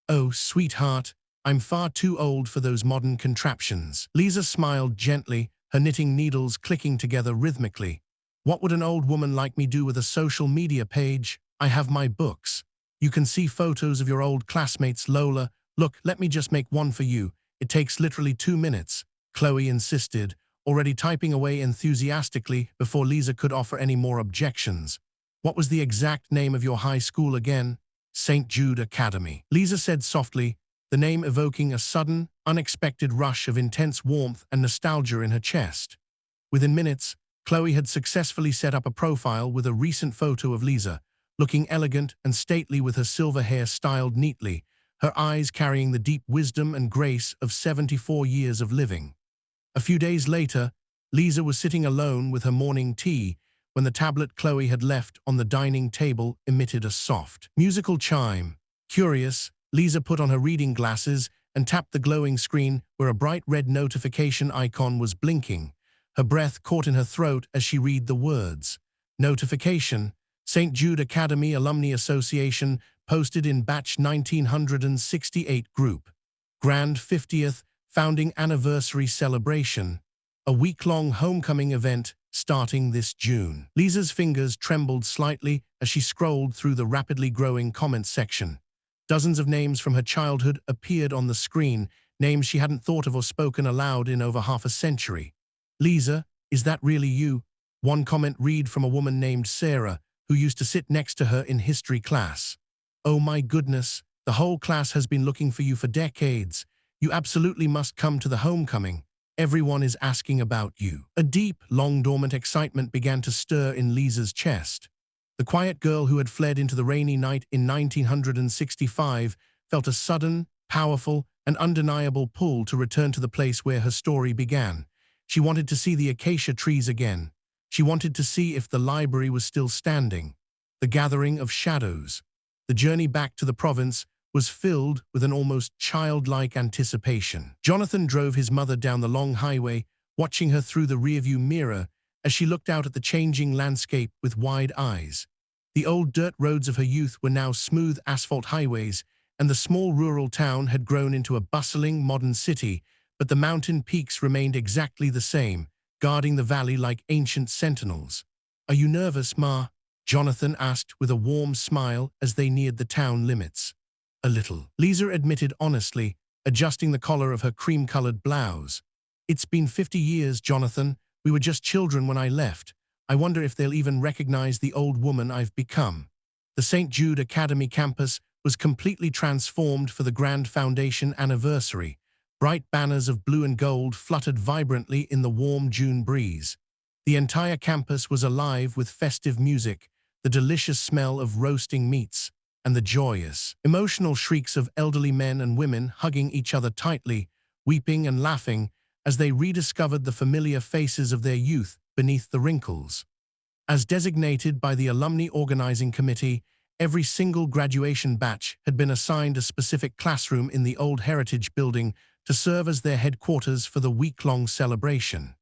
"Oh, sweetheart, I'm far too old for those modern contraptions." Liza smiled gently, her knitting needles clicking together rhythmically. "What would an old woman like me do with a social media page? I have my books. You can see photos of your old classmates, Lola. Look, let me just make one for you. It takes literally 2 minutes," Chloe insisted, already typing away enthusiastically before Liza could offer any more objections. "What was the exact name of your high school again?" "Saint Jude Academy," Liza said softly, the name evoking a sudden, unexpected rush of intense warmth and nostalgia in her chest. Within minutes, Chloe had successfully set up a profile with a recent photo of Liza, looking elegant and stately with her silver hair styled neatly, her eyes carrying the deep wisdom and grace of 74 years of living. A few days later, Liza was sitting alone with her morning tea when the tablet Chloe had left on the dining table emitted a soft, musical chime. Curious, Liza put on her reading glasses and tapped the glowing screen where a bright red notification icon was blinking. Her breath caught in her throat as she read the words. Notification. Saint Jude Academy Alumni Association posted in batch 1968 group. Grand 50th Founding Anniversary Celebration. A week-long homecoming event starting this June. Liza's fingers trembled slightly as she scrolled through the rapidly growing comments section. Dozens of names from her childhood appeared on the screen, names she hadn't thought of or spoken aloud in over half a century. "Liza, is that really you?" One comment read from a woman named Sarah, who used to sit next to her in history class. "Oh my goodness, the whole class has been looking for you for decades. You absolutely must come to the homecoming. Everyone is asking about you." A deep, long-dormant excitement began to stir in Liza's chest. The quiet girl who had fled into the rainy night in 1965 felt a sudden, powerful, and undeniable pull to return to the place where her story began. She wanted to see the acacia trees again. She wanted to see if the library was still standing. The gathering of shadows. The journey back to the province was filled with an almost childlike anticipation. Jonathan drove his mother down the long highway, watching her through the rearview mirror as she looked out at the changing landscape with wide eyes. The old dirt roads of her youth were now smooth asphalt highways, and the small rural town had grown into a bustling modern city, but the mountain peaks remained exactly the same, guarding the valley like ancient sentinels. "Are you nervous, Ma?" Jonathan asked with a warm smile as they neared the town limits. "A little," Liza admitted honestly, adjusting the collar of her cream-colored blouse. "It's been 50 years, Jonathan. We were just children when I left. I wonder if they'll even recognize the old woman I've become." The St. Jude Academy campus was completely transformed for the grand foundation anniversary. Bright banners of blue and gold fluttered vibrantly in the warm June breeze. The entire campus was alive with festive music, the delicious smell of roasting meats, and the joyous, emotional shrieks of elderly men and women hugging each other tightly, weeping and laughing as they rediscovered the familiar faces of their youth beneath the wrinkles. As designated by the Alumni Organizing Committee, every single graduation batch had been assigned a specific classroom in the old Heritage Building to serve as their headquarters for the week-long celebration.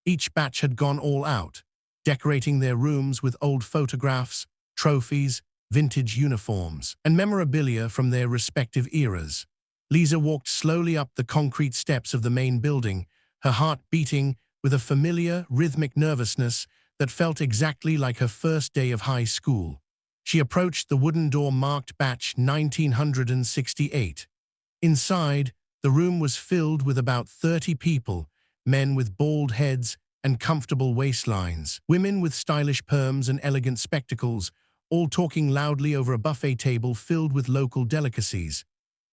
Each batch had gone all out, decorating their rooms with old photographs, trophies, vintage uniforms, and memorabilia from their respective eras. Liza walked slowly up the concrete steps of the main building, her heart beating with a familiar, rhythmic nervousness that felt exactly like her first day of high school. She approached the wooden door marked Batch 1968. Inside, the room was filled with about 30 people, men with bald heads and comfortable waistlines, women with stylish perms and elegant spectacles, all talking loudly over a buffet table filled with local delicacies.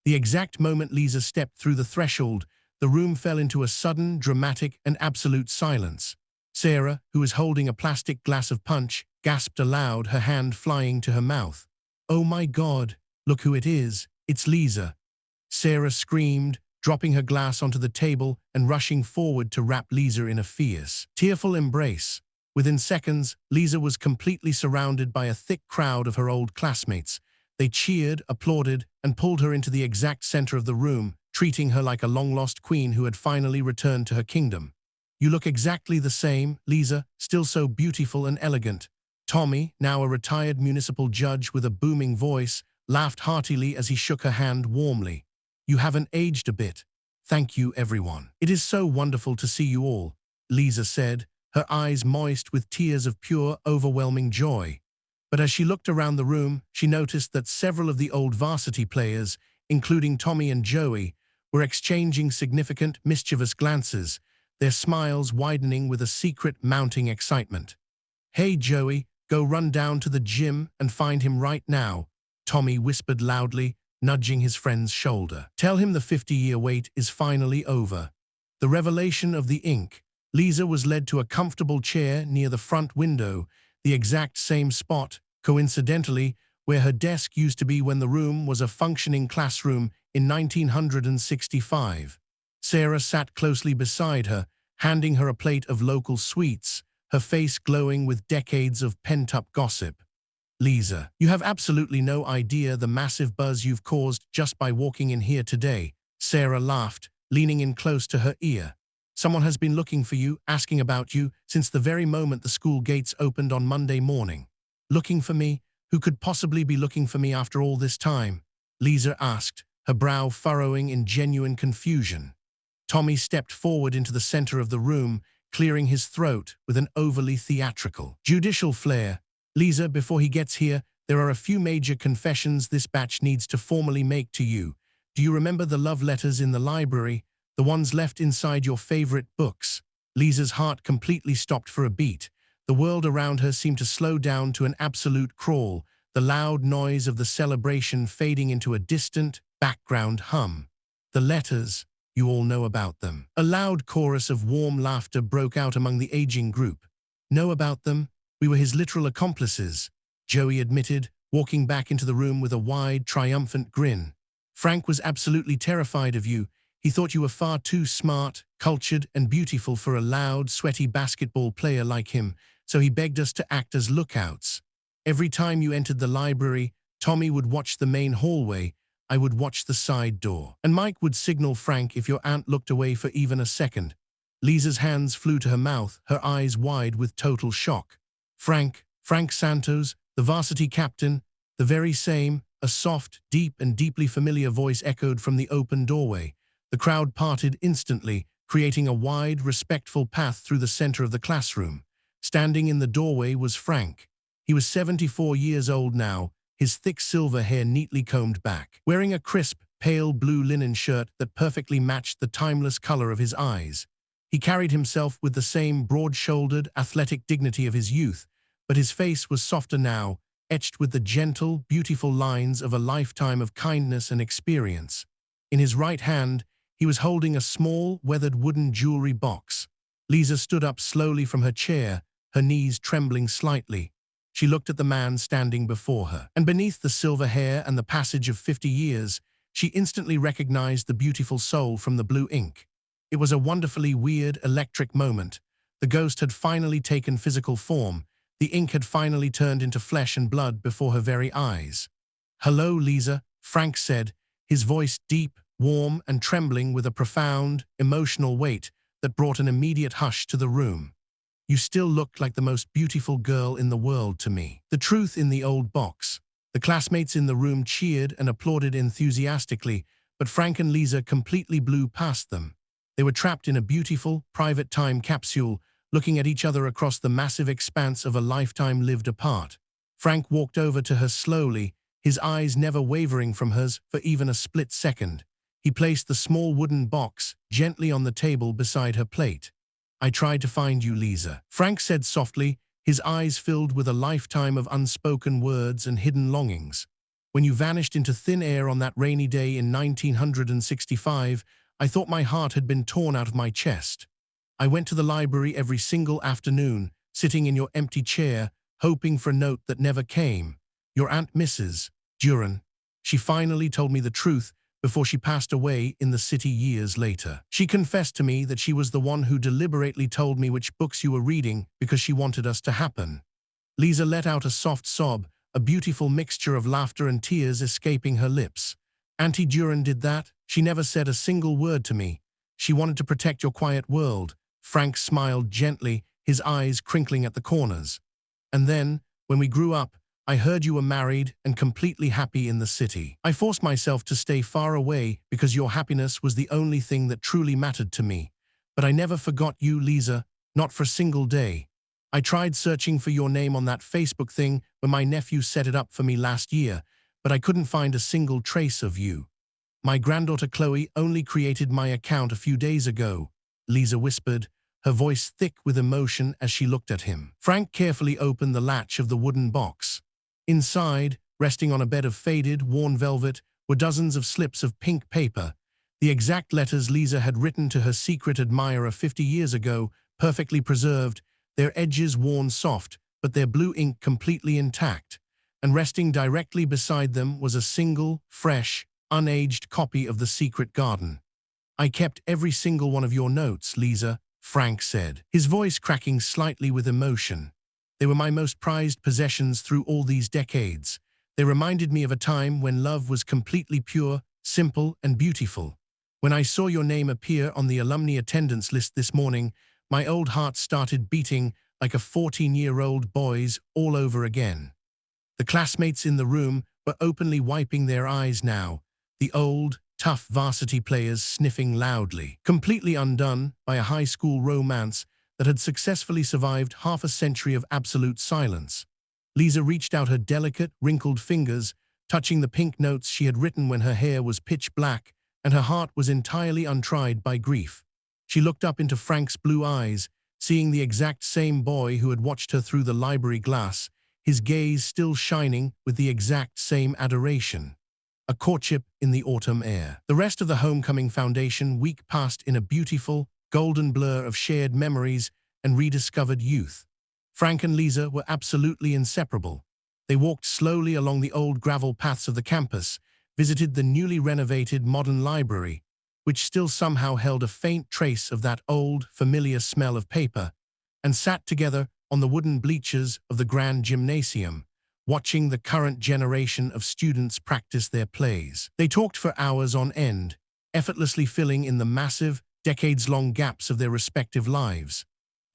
The exact moment Liza stepped through the threshold, the room fell into a sudden, dramatic, and absolute silence. Sarah, who was holding a plastic glass of punch, gasped aloud, her hand flying to her mouth. "Oh my God, look who it is, it's Liza!" Sarah screamed, dropping her glass onto the table and rushing forward to wrap Liza in a fierce, tearful embrace. Within seconds, Liza was completely surrounded by a thick crowd of her old classmates. They cheered, applauded, and pulled her into the exact center of the room, treating her like a long-lost queen who had finally returned to her kingdom. "You look exactly the same, Liza, still so beautiful and elegant." Tommy, now a retired municipal judge with a booming voice, laughed heartily as he shook her hand warmly. "You haven't aged a bit. Thank you, everyone. It is so wonderful to see you all," Liza said, her eyes moist with tears of pure, overwhelming joy. But as she looked around the room, she noticed that several of the old varsity players, including Tommy and Joey, were exchanging significant, mischievous glances, their smiles widening with a secret, mounting excitement. "Hey, Joey, go run down to the gym and find him right now," Tommy whispered loudly, nudging his friend's shoulder. "Tell him the 50-year wait is finally over." The revelation of the ink. Liza was led to a comfortable chair near the front window, the exact same spot, coincidentally, where her desk used to be when the room was a functioning classroom in 1965. Sarah sat closely beside her, handing her a plate of local sweets, her face glowing with decades of pent-up gossip. "Liza, you have absolutely no idea the massive buzz you've caused just by walking in here today," Sarah laughed, leaning in close to her ear. "Someone has been looking for you, asking about you, since the very moment the school gates opened on Monday morning." "Looking for me? Who could possibly be looking for me after all this time?" Liza asked, her brow furrowing in genuine confusion. Tommy stepped forward into the center of the room, clearing his throat with an overly theatrical, judicial flair. "Liza, before he gets here, there are a few major confessions this batch needs to formally make to you. Do you remember the love letters in the library? The ones left inside your favorite books?" Liza's heart completely stopped for a beat. The world around her seemed to slow down to an absolute crawl, the loud noise of the celebration fading into a distant, background hum. "The letters, you all know about them." A loud chorus of warm laughter broke out among the aging group. "Know about them? We were his literal accomplices," Joey admitted, walking back into the room with a wide, triumphant grin. "Frank was absolutely terrified of you. He thought you were far too smart, cultured, and beautiful for a loud, sweaty basketball player like him, so he begged us to act as lookouts. Every time you entered the library, Tommy would watch the main hallway, I would watch the side door, and Mike would signal Frank if your aunt looked away for even a second." Liza's hands flew to her mouth, her eyes wide with total shock. Frank Santos, the varsity captain, the very same," a soft, deep, and deeply familiar voice echoed from the open doorway. The crowd parted instantly, creating a wide, respectful path through the center of the classroom. Standing in the doorway was Frank. He was 74 years old now, his thick silver hair neatly combed back, wearing a crisp, pale blue linen shirt that perfectly matched the timeless color of his eyes. He carried himself with the same broad-shouldered, athletic dignity of his youth, but his face was softer now, etched with the gentle, beautiful lines of a lifetime of kindness and experience. In his right hand, he was holding a small, weathered wooden jewelry box. Liza stood up slowly from her chair, her knees trembling slightly. She looked at the man standing before her, and beneath the silver hair and the passage of 50 years, she instantly recognized the beautiful soul from the blue ink. It was a wonderfully weird, electric moment. The ghost had finally taken physical form. The ink had finally turned into flesh and blood before her very eyes. "Hello, Liza," Frank said, his voice deep, warm, and trembling with a profound, emotional weight that brought an immediate hush to the room. "You still look like the most beautiful girl in the world to me." The truth in the old box. The classmates in the room cheered and applauded enthusiastically, but Frank and Liza completely blew past them. They were trapped in a beautiful, private time capsule, looking at each other across the massive expanse of a lifetime lived apart. Frank walked over to her slowly, his eyes never wavering from hers for even a split second. He placed the small wooden box gently on the table beside her plate. "I tried to find you, Liza," Frank said softly, his eyes filled with a lifetime of unspoken words and hidden longings. "When you vanished into thin air on that rainy day in 1965, I thought my heart had been torn out of my chest. I went to the library every single afternoon, sitting in your empty chair, hoping for a note that never came. Your Aunt Mrs. Duran. She finally told me the truth before she passed away in the city years later. She confessed to me that she was the one who deliberately told me which books you were reading because she wanted us to happen." Liza let out a soft sob, a beautiful mixture of laughter and tears escaping her lips. "Auntie Duran did that? She never said a single word to me. She wanted to protect your quiet world." Frank smiled gently, his eyes crinkling at the corners. "And then, when we grew up, I heard you were married and completely happy in the city. I forced myself to stay far away because your happiness was the only thing that truly mattered to me. But I never forgot you, Liza, not for a single day. I tried searching for your name on that Facebook thing when my nephew set it up for me last year, but I couldn't find a single trace of you. My granddaughter Chloe only created my account a few days ago," Liza whispered, her voice thick with emotion as she looked at him. Frank carefully opened the latch of the wooden box. Inside, resting on a bed of faded, worn velvet, were dozens of slips of pink paper, the exact letters Liza had written to her secret admirer 50 years ago, perfectly preserved, their edges worn soft, but their blue ink completely intact. And resting directly beside them was a single, fresh, unaged copy of The Secret Garden. "I kept every single one of your notes, Liza," Frank said, his voice cracking slightly with emotion. "They were my most prized possessions through all these decades. They reminded me of a time when love was completely pure, simple, and beautiful. When I saw your name appear on the alumni attendance list this morning, my old heart started beating like a 14-year-old boy's all over again." The classmates in the room were openly wiping their eyes now, the old, tough varsity players sniffing loudly, completely undone by a high school romance that had successfully survived half a century of absolute silence. Liza reached out her delicate, wrinkled fingers, touching the pink notes she had written when her hair was pitch black and her heart was entirely untried by grief. She looked up into Frank's blue eyes, seeing the exact same boy who had watched her through the library glass, his gaze still shining with the exact same adoration. A courtship in the autumn air. The rest of the homecoming foundation week passed in a beautiful, golden blur of shared memories and rediscovered youth. Frank and Liza were absolutely inseparable. They walked slowly along the old gravel paths of the campus, visited the newly renovated modern library, which still somehow held a faint trace of that old, familiar smell of paper, and sat together on the wooden bleachers of the grand gymnasium, watching the current generation of students practice their plays. They talked for hours on end, effortlessly filling in the massive, decades-long gaps of their respective lives.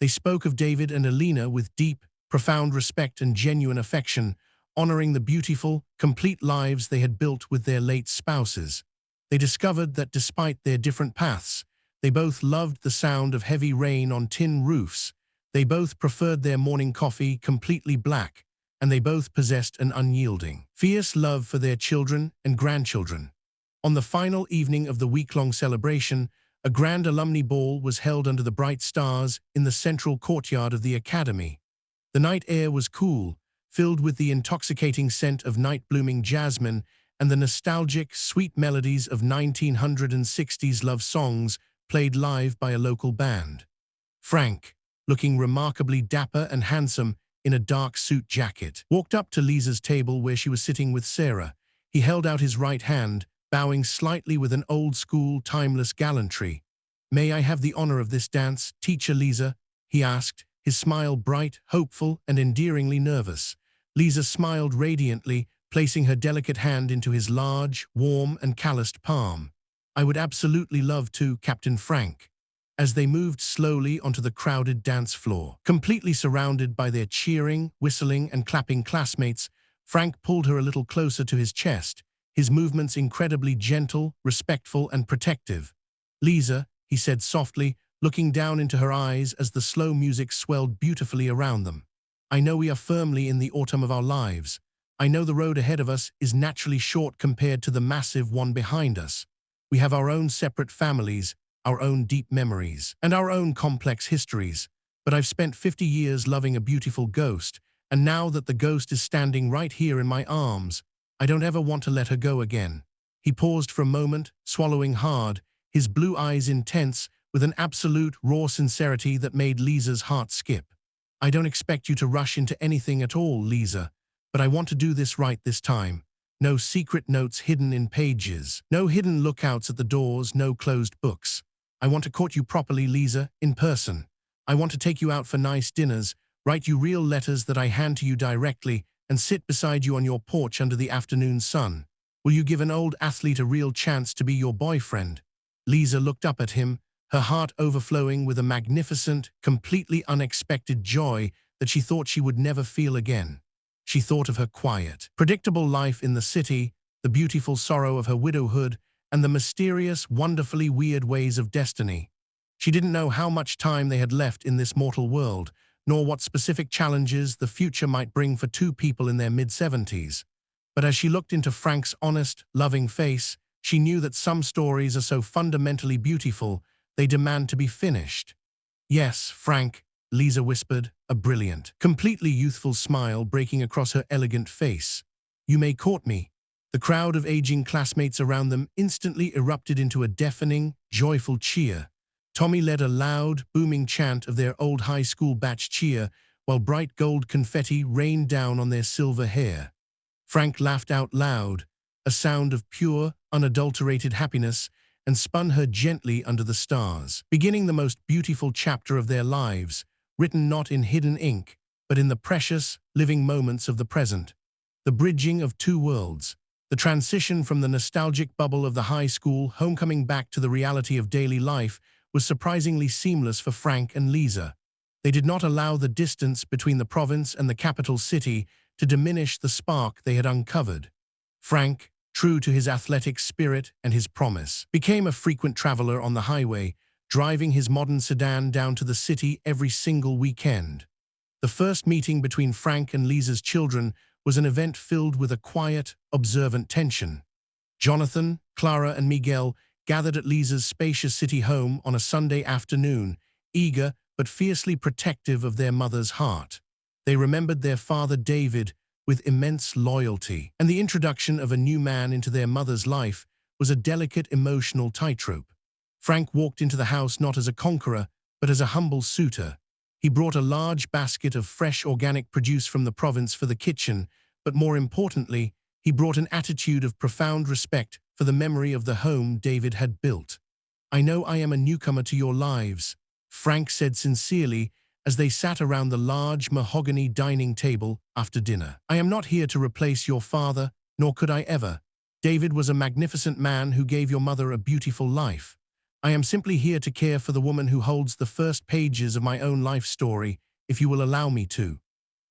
They spoke of David and Alina with deep, profound respect and genuine affection, honoring the beautiful, complete lives they had built with their late spouses. They discovered that despite their different paths, they both loved the sound of heavy rain on tin roofs, they both preferred their morning coffee completely black, and they both possessed an unyielding, fierce love for their children and grandchildren. On the final evening of the week-long celebration, a grand alumni ball was held under the bright stars in the central courtyard of the academy. The night air was cool, filled with the intoxicating scent of night-blooming jasmine and the nostalgic, sweet melodies of 1960s love songs played live by a local band. Frank, looking remarkably dapper and handsome in a dark suit jacket, walked up to Liza's table where she was sitting with Sarah. He held out his right hand, bowing slightly with an old-school, timeless gallantry. "May I have the honor of this dance, Teacher Liza?" he asked, his smile bright, hopeful, and endearingly nervous. Liza smiled radiantly, placing her delicate hand into his large, warm, and calloused palm. "I would absolutely love to, Captain Frank." As they moved slowly onto the crowded dance floor, completely surrounded by their cheering, whistling, and clapping classmates, Frank pulled her a little closer to his chest, his movements incredibly gentle, respectful, and protective. "Liza," he said softly, looking down into her eyes as the slow music swelled beautifully around them. "I know we are firmly in the autumn of our lives. I know the road ahead of us is naturally short compared to the massive one behind us. We have our own separate families, our own deep memories, and our own complex histories. But I've spent 50 years loving a beautiful ghost, and now that the ghost is standing right here in my arms, I don't ever want to let her go again." He paused for a moment, swallowing hard, his blue eyes intense, with an absolute, raw sincerity that made Liza's heart skip. "I don't expect you to rush into anything at all, Liza, but I want to do this right this time. No secret notes hidden in pages, no hidden lookouts at the doors, no closed books. I want to court you properly, Liza, in person. I want to take you out for nice dinners, write you real letters that I hand to you directly, and sit beside you on your porch under the afternoon sun. Will you give an old athlete a real chance to be your boyfriend?" Liza looked up at him, her heart overflowing with a magnificent, completely unexpected joy that she thought she would never feel again. She thought of her quiet, predictable life in the city, the beautiful sorrow of her widowhood, and the mysterious, wonderfully weird ways of destiny. She didn't know how much time they had left in this mortal world, nor what specific challenges the future might bring for two people in their mid-70s. But as she looked into Frank's honest, loving face, she knew that some stories are so fundamentally beautiful, they demand to be finished. "Yes, Frank," Liza whispered, a brilliant, completely youthful smile breaking across her elegant face. "You may court me." The crowd of aging classmates around them instantly erupted into a deafening, joyful cheer. Tommy led a loud, booming chant of their old high school batch cheer, while bright gold confetti rained down on their silver hair. Frank laughed out loud, a sound of pure, unadulterated happiness, and spun her gently under the stars, beginning the most beautiful chapter of their lives, written not in hidden ink, but in the precious, living moments of the present. The bridging of two worlds. The transition from the nostalgic bubble of the high school homecoming back to the reality of daily life was surprisingly seamless for Frank and Liza. They did not allow the distance between the province and the capital city to diminish the spark they had uncovered. Frank, true to his athletic spirit and his promise, became a frequent traveler on the highway, driving his modern sedan down to the city every single weekend. The first meeting between Frank and Liza's children was an event filled with a quiet, observant tension. Jonathan, Clara, and Miguel gathered at Liza's spacious city home on a Sunday afternoon, eager but fiercely protective of their mother's heart. They remembered their father David with immense loyalty, and the introduction of a new man into their mother's life was a delicate emotional tightrope. Frank walked into the house not as a conqueror, but as a humble suitor. He brought a large basket of fresh organic produce from the province for the kitchen, but more importantly, he brought an attitude of profound respect for the memory of the home David had built. "I know I am a newcomer to your lives," Frank said sincerely as they sat around the large mahogany dining table after dinner. "I am not here to replace your father, nor could I ever. David was a magnificent man who gave your mother a beautiful life. I am simply here to care for the woman who holds the first pages of my own life story, if you will allow me to."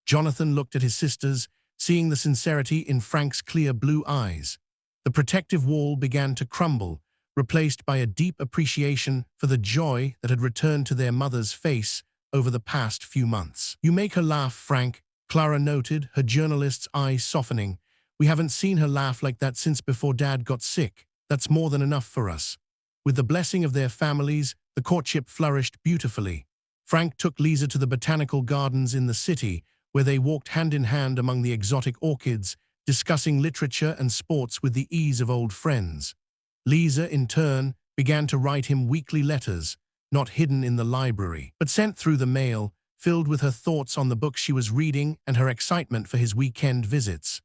Jonathan looked at his sisters, seeing the sincerity in Frank's clear blue eyes. The protective wall began to crumble, replaced by a deep appreciation for the joy that had returned to their mother's face over the past few months. "You make her laugh, Frank," Clara noted, her journalist's eyes softening. "We haven't seen her laugh like that since before Dad got sick. That's more than enough for us." With the blessing of their families, the courtship flourished beautifully. Frank took Liza to the botanical gardens in the city, where they walked hand in hand among the exotic orchids, discussing literature and sports with the ease of old friends. Liza, in turn, began to write him weekly letters, not hidden in the library, but sent through the mail, filled with her thoughts on the book she was reading and her excitement for his weekend visits.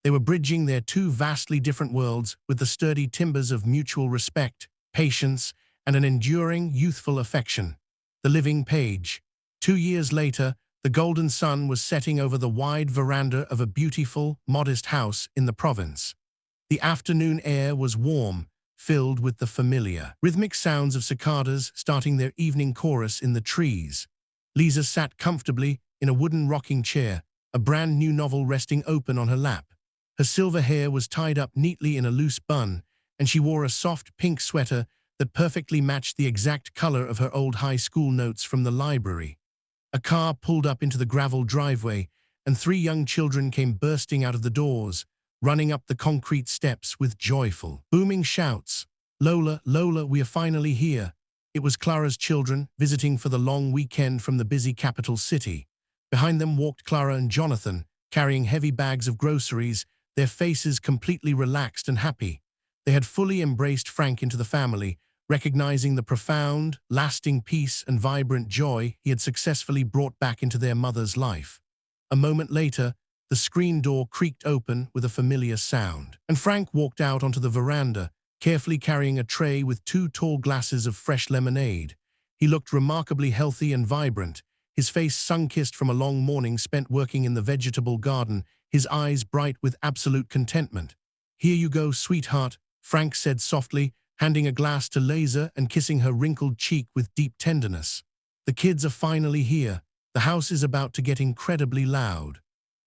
They were bridging their two vastly different worlds with the sturdy timbers of mutual respect, patience, and an enduring, youthful affection. The living page. 2 years later, the golden sun was setting over the wide veranda of a beautiful, modest house in the province. The afternoon air was warm, filled with the familiar, rhythmic sounds of cicadas starting their evening chorus in the trees. Liza sat comfortably in a wooden rocking chair, a brand new novel resting open on her lap. Her silver hair was tied up neatly in a loose bun, and she wore a soft pink sweater that perfectly matched the exact color of her old high school notes from the library. A car pulled up into the gravel driveway, and 3 young children came bursting out of the doors, running up the concrete steps with joyful, booming shouts. "Lola, Lola, we are finally here." It was Clara's children, visiting for the long weekend from the busy capital city. Behind them walked Clara and Jonathan, carrying heavy bags of groceries, their faces completely relaxed and happy. They had fully embraced Frank into the family, recognizing the profound, lasting peace and vibrant joy he had successfully brought back into their mother's life. A moment later, the screen door creaked open with a familiar sound, and Frank walked out onto the veranda, carefully carrying a tray with 2 tall glasses of fresh lemonade. He looked remarkably healthy and vibrant, his face sun-kissed from a long morning spent working in the vegetable garden, his eyes bright with absolute contentment. "Here you go, sweetheart," Frank said softly, handing a glass to Liza and kissing her wrinkled cheek with deep tenderness. "The kids are finally here. The house is about to get incredibly loud."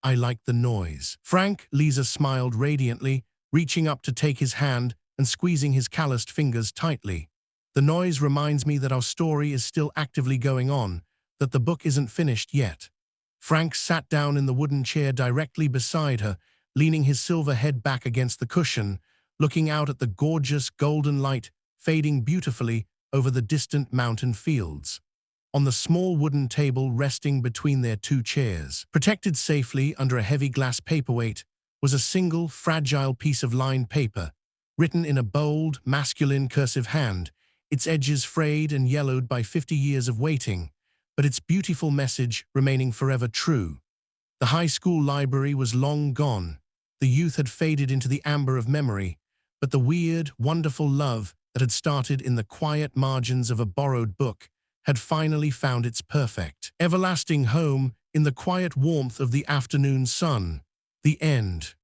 "I like the noise." "Frank," Liza smiled radiantly, reaching up to take his hand and squeezing his calloused fingers tightly. "The noise reminds me that our story is still actively going on, that the book isn't finished yet." Frank sat down in the wooden chair directly beside her, leaning his silver head back against the cushion, looking out at the gorgeous golden light fading beautifully over the distant mountain fields. On the small wooden table resting between their 2 chairs, protected safely under a heavy glass paperweight, was a single, fragile piece of lined paper, written in a bold, masculine cursive hand, its edges frayed and yellowed by 50 years of waiting, but its beautiful message remaining forever true. The high school library was long gone. The youth had faded into the amber of memory, but the weird, wonderful love that had started in the quiet margins of a borrowed book had finally found its perfect, everlasting home in the quiet warmth of the afternoon sun. The end.